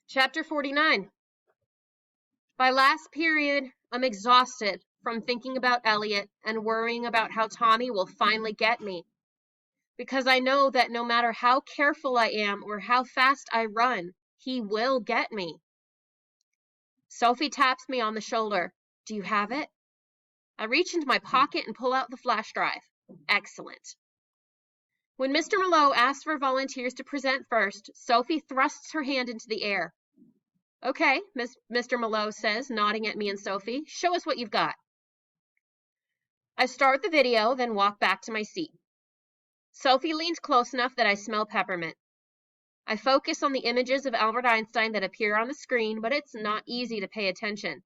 Chapter 49. By last period, I'm exhausted from thinking about Elliot and worrying about how Tommy will finally get me. Because I know that no matter how careful I am or how fast I run, he will get me. Sophie taps me on the shoulder. Do you have it? I reach into my pocket and pull out the flash drive. Excellent. When Mr. Mallow asks for volunteers to present first, Sophie thrusts her hand into the air. Okay, Mr. Mallow says, nodding at me and Sophie. Show us what you've got. I start the video, then walk back to my seat. Sophie leans close enough that I smell peppermint. I focus on the images of Albert Einstein that appear on the screen, but it's not easy to pay attention.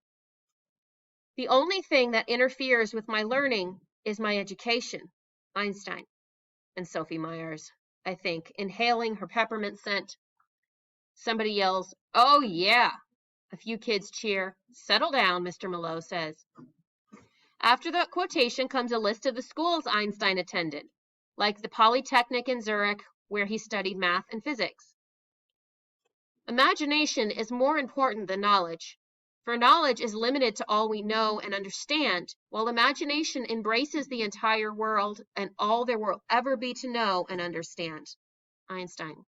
The only thing that interferes with my learning is my education. Einstein and Sophie Myers, I think, inhaling her peppermint scent. Somebody yells, "Oh, yeah." A few kids cheer. Settle down, Mr. Mallow says. After that quotation comes a list of the schools Einstein attended, like the Polytechnic in Zurich, where he studied math and physics. Imagination is more important than knowledge, for knowledge is limited to all we know and understand, while imagination embraces the entire world and all there will ever be to know and understand. Einstein.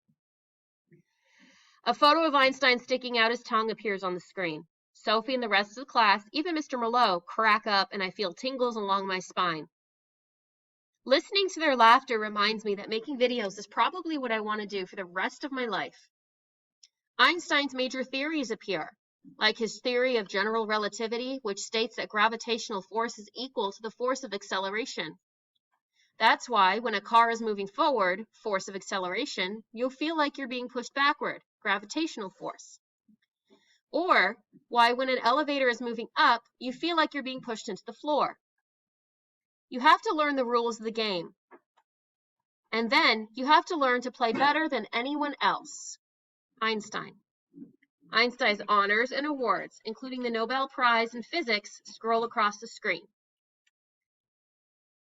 A photo of Einstein sticking out his tongue appears on the screen. Sophie and the rest of the class, even Mr. Mallow, crack up and I feel tingles along my spine. Listening to their laughter reminds me that making videos is probably what I want to do for the rest of my life. Einstein's major theories appear, like his theory of general relativity, which states that gravitational force is equal to the force of acceleration. That's why when a car is moving forward, force of acceleration, you'll feel like you're being pushed backward, gravitational force. Or why when an elevator is moving up, you feel like you're being pushed into the floor. You have to learn the rules of the game. And then you have to learn to play better than anyone else. Einstein. Einstein's honors and awards, including the Nobel Prize in Physics, scroll across the screen.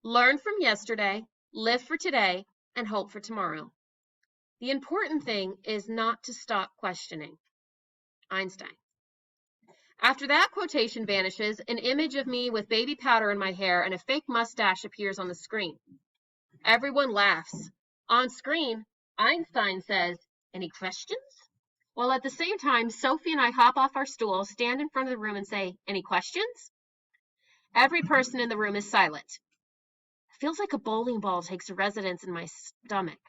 Learn from yesterday, live for today, and hope for tomorrow. The important thing is not to stop questioning. Einstein. After that quotation vanishes, an image of me with baby powder in my hair and a fake mustache appears on the screen. Everyone laughs. On screen, Einstein says, "Any questions?" While at the same time, Sophie and I hop off our stools, stand in front of the room and say, "Any questions?" Every person in the room is silent. It feels like a bowling ball takes residence in my stomach.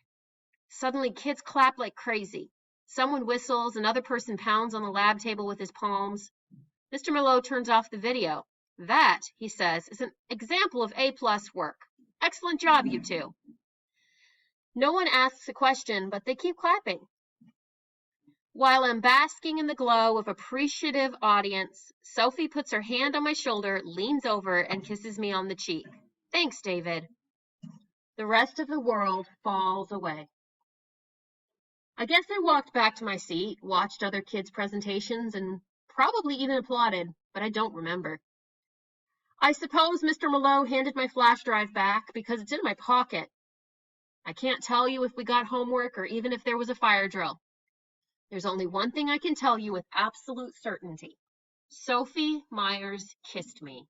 Suddenly, kids clap like crazy. Someone whistles, another person pounds on the lab table with his palms. Mr. Mallow turns off the video. That, he says, is an example of A+ work. Excellent job, you two. No one asks a question, but they keep clapping. While I'm basking in the glow of appreciative audience, Sophie puts her hand on my shoulder, leans over, and kisses me on the cheek. Thanks, David. The rest of the world falls away. I guess I walked back to my seat, watched other kids' presentations, and probably even applauded, but I don't remember. I suppose Mr. Mallow handed my flash drive back because it's in my pocket. I can't tell you if we got homework or even if there was a fire drill. There's only one thing I can tell you with absolute certainty. Sophie Myers kissed me.